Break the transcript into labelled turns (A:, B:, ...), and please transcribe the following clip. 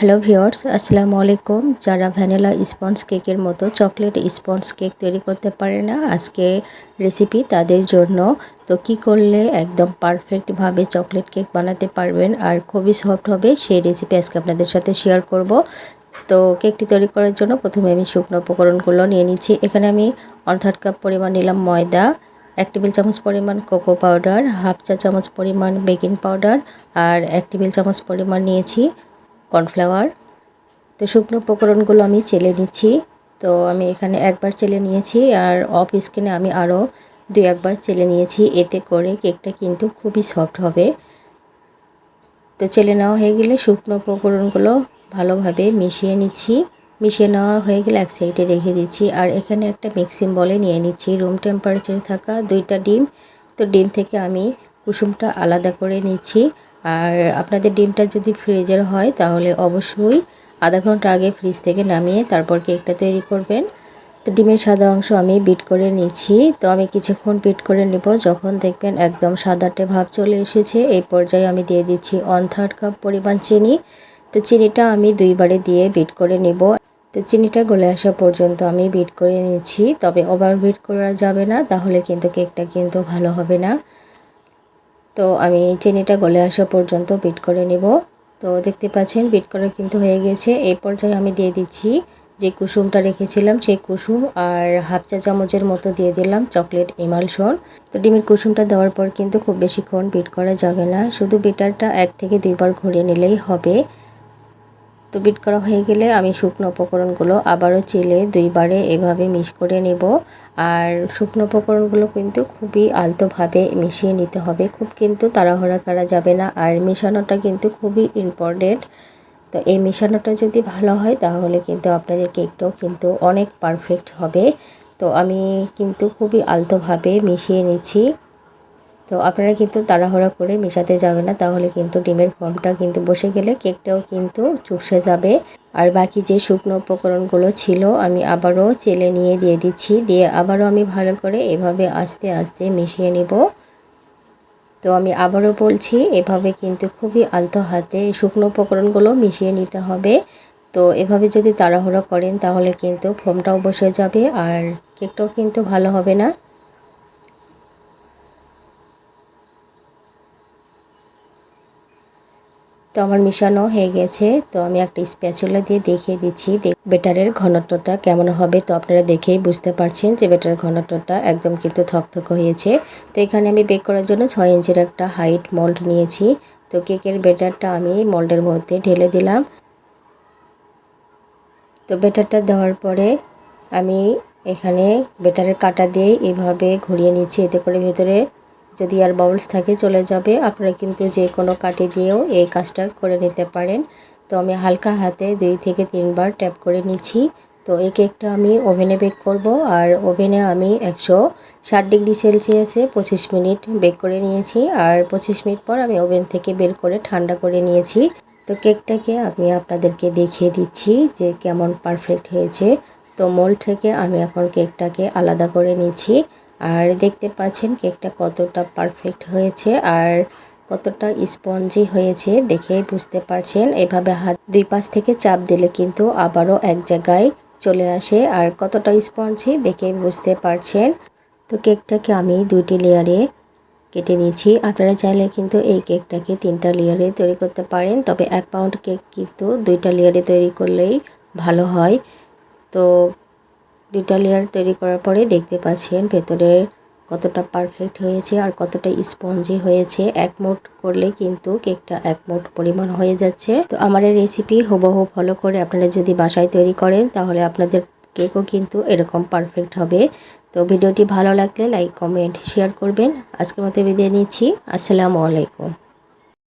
A: Hello viewers, আসসালামু আলাইকুম। যারা ভ্যানিলা স্পঞ্জ কেকের মতো চকলেট স্পঞ্জ কেক তৈরি করতে পারে না, আজকে রেসিপি তাদের জন্য। তো কি করলে একদম পারফেক্টভাবে চকলেট কেক বানাতে পারবেন আর খুবই সফট হবে, সেই রেসিপি আজকে আপনাদের সাথে শেয়ার করব। তো কেকটি তৈরি করার জন্য প্রথমে আমি শুকনো উপকরণগুলো নিয়ে নিচ্ছি। এখানে আমি 1/3 কাপ পরিমাণ নিলাম ময়দা, 1 টেবিল চামচ পরিমাণ কোকো পাউডার, হাফ চা চামচ পরিমাণ বেকিং পাউডার আর 1 টেবিল চামচ পরিমাণ নিয়েছি কর্নফ্লাওয়ার। তো শুকনো উপকরণগুলো আমি চেলে নিচ্ছি। তো আমি এখানে একবার চেলে নিয়েছি আর অফ স্ক্রিনে আমি আরও 2-1 বার চেলে নিয়েছি, এতে করে কেকটা কিন্তু খুবই সফট হবে। তো চেলে নেওয়া হয়ে গেলে শুকনো উপকরণগুলো ভালোভাবে মিশিয়ে নিচ্ছি। মিশিয়ে নেওয়া হয়ে গেলে এক সাইডে রেখে দিচ্ছি। আর এখানে একটা মিক্সিং বলে নিয়ে নিচ্ছি রুম টেম্পারেচারে থাকা 2টা ডিম। তো ডিম থেকে আমি কুসুমটা আলাদা করে নিচ্ছি। আর আপনাদের ডিমটা যদি ফ্রিজের হয় তাহলে অবশ্যই আধা ঘন্টা আগে ফ্রিজ থেকে নামিয়ে তারপর কেকটা তৈরি করবেন। তো ডিমের সাদা অংশ আমি বিট করে নিচ্ছি। তো আমি কিছুক্ষণ বিট করে নেব। যখন দেখবেন একদম সাদাটে ভাব চলে এসেছে, এই পর্যায়ে আমি দিয়ে দিচ্ছি 1/3 কাপ পরিমাণ চিনি। তো চিনিটা আমি 2বারে দিয়ে বিট করে নেব। তো চিনিটা গলে আসা পর্যন্ত আমি বিট করে নিচ্ছি, তবে ওভার বিট করা যাবে না, তাহলে কিন্তু কেকটা কিন্তু ভালো হবে না। তো আমি চিনিটা গলে আসা পর্যন্ত বিট করে নেব। তো দেখতে পাচ্ছেন বিট করা কিন্তু হয়ে গেছে। এই পর্যায়ে আমি দিয়ে দিচ্ছি যে কুসুমটা রেখেছিলাম, সেই কুসুম আর হাফ চা চামচের মতো দিয়ে দিলাম চকলেট ইমালশন। তো ডিমের কুসুমটা দেওয়ার পর কিন্তু খুব বেশিক্ষণ বিট করা যাবে না, শুধু বিটারটা 1 থেকে 2বার ঘুরিয়ে নিলেই হবে। তো বিট করা হয়ে গেলে আমি শুকনো উপকরণগুলো আবারও চেলে 2বারে এভাবে মিক্স করে নেব। আর শুকনো উপকরণগুলো কিন্তু খুবই আলতোভাবে মিশিয়ে নিতে হবে, খুব কিন্তু তাড়াহুড়া করা যাবে না। আর মেশানোটা কিন্তু খুবই ইম্পর্টেন্ট। তো এই মেশানোটা যদি ভালো হয় তাহলে কিন্তু আপনাদের কেকটাও কিন্তু অনেক পারফেক্ট হবে। তো আমি কিন্তু খুবই আলতোভাবে মিশিয়ে নিচ্ছি। তো আপনারা কিন্তু তাড়াহুড়া করে মেশাতে যাবেন না, তাহলে কিন্তু ডিমের ফর্মটা কিন্তু বসে গেলে কেকটাও কিন্তু চুপসে যাবে। আর বাকি যে শুকনো উপকরণগুলো ছিল আমি আবারও চেলে নিয়ে দিয়ে দিচ্ছি, দিয়ে আবারও আমি ভালো করে এভাবে আস্তে আস্তে মিশিয়ে নেব। তো আমি আবারও বলছি, এভাবে কিন্তু খুবই আলতো হাতে শুকনো উপকরণগুলো মিশিয়ে নিতে হবে। তো এভাবে যদি তাড়াহুড়া করেন তাহলে কিন্তু ফর্মটাও বসে যাবে আর কেকটাও কিন্তু ভালো হবে না। তো আমার মিশানো হয়ে গেছে। তো আমি একটা স্প্যাচুলা দিয়ে দেখিয়ে দিচ্ছি বেটারের ঘনত্বটা কেমন হবে। তো আপনারা দেখেই বুঝতে পারছেন যে বেটারের ঘনত্বটা একদম কিন্তু থকথকে হয়েছে। তো এখানে আমি বেক করার জন্য 6 ইঞ্চির একটা হাইট মোল্ড নিয়েছি। তো কেকের বেটারটা আমি মোল্ডের মধ্যে ঢেলে দিলাম। তো বেটারটা দেওয়ার পরে আমি এখানে বেটারের কাঁটা দিয়ে এভাবে ঘুরিয়ে নিচ্ছি, এতে করে ভেতরে যদি আর বাবলস থাকে চলে যাবে। আপনারা কিন্তু যে কোনো কাঠি দিয়েও এই কাজটা করে নিতে পারেন। তো আমি হালকা হাতে 2 থেকে 3বার ট্যাপ করে নিচ্ছি। তো এই কেকটা আমি ওভেনে বেক করব। আর ওভেনে আমি 160 ডিগ্রি সেলসিয়াসে 25 মিনিট বেক করে নিয়েছি। আর 25 মিনিট পর আমি ওভেন থেকে বের করে ঠান্ডা করে নিয়েছি। তো কেকটাকে আমি আপনাদেরকে দেখিয়ে দিচ্ছি যে কেমন পারফেক্ট হয়েছে। তো মোল্ড থেকে আমি এখন কেকটাকে আলাদা করে নিচ্ছি। আর দেখতে পাচ্ছেন কেকটা কতটা পারফেক্ট হয়েছে আর কতটা স্পঞ্জি হয়েছে, দেখেই বুঝতে পারছেন। এভাবে হাত 2 পাশ থেকে চাপ দিলে কিন্তু আবারও এক জায়গায় চলে আসে, আর কতটা স্পঞ্জি দেখেই বুঝতে পারছেন। তো কেকটাকে আমি 2টি লেয়ারে কেটে নিয়েছি। আপনারা চাইলে কিন্তু এই কেকটাকে 3টা লেয়ারে তৈরি করতে পারেন, তবে 1 পাউন্ড কেক কিন্তু 2টা লেয়ারে তৈরি করলেই ভালো হয়। তো 2টা লেয়ার তৈরি করার পরে দেখতে পাচ্ছেন ভেতরে কতটা পারফেক্ট হয়েছে আর কতটা স্পঞ্জি হয়েছে। 1 মুঠ করলে কিন্তু কেকটা 1 মুঠ পরিমাণ হয়ে যাচ্ছে। তো আমার এই রেসিপি হুবহু ফলো করে আপনারা যদি বাসায় তৈরি করেন তাহলে আপনাদের কেকও কিন্তু এরকম পারফেক্ট হবে। তো ভিডিওটি ভালো লাগলে লাইক, কমেন্ট, শেয়ার করবেন। আজকের মতো বিদায় নিচ্ছি। আসসালামু আলাইকুম।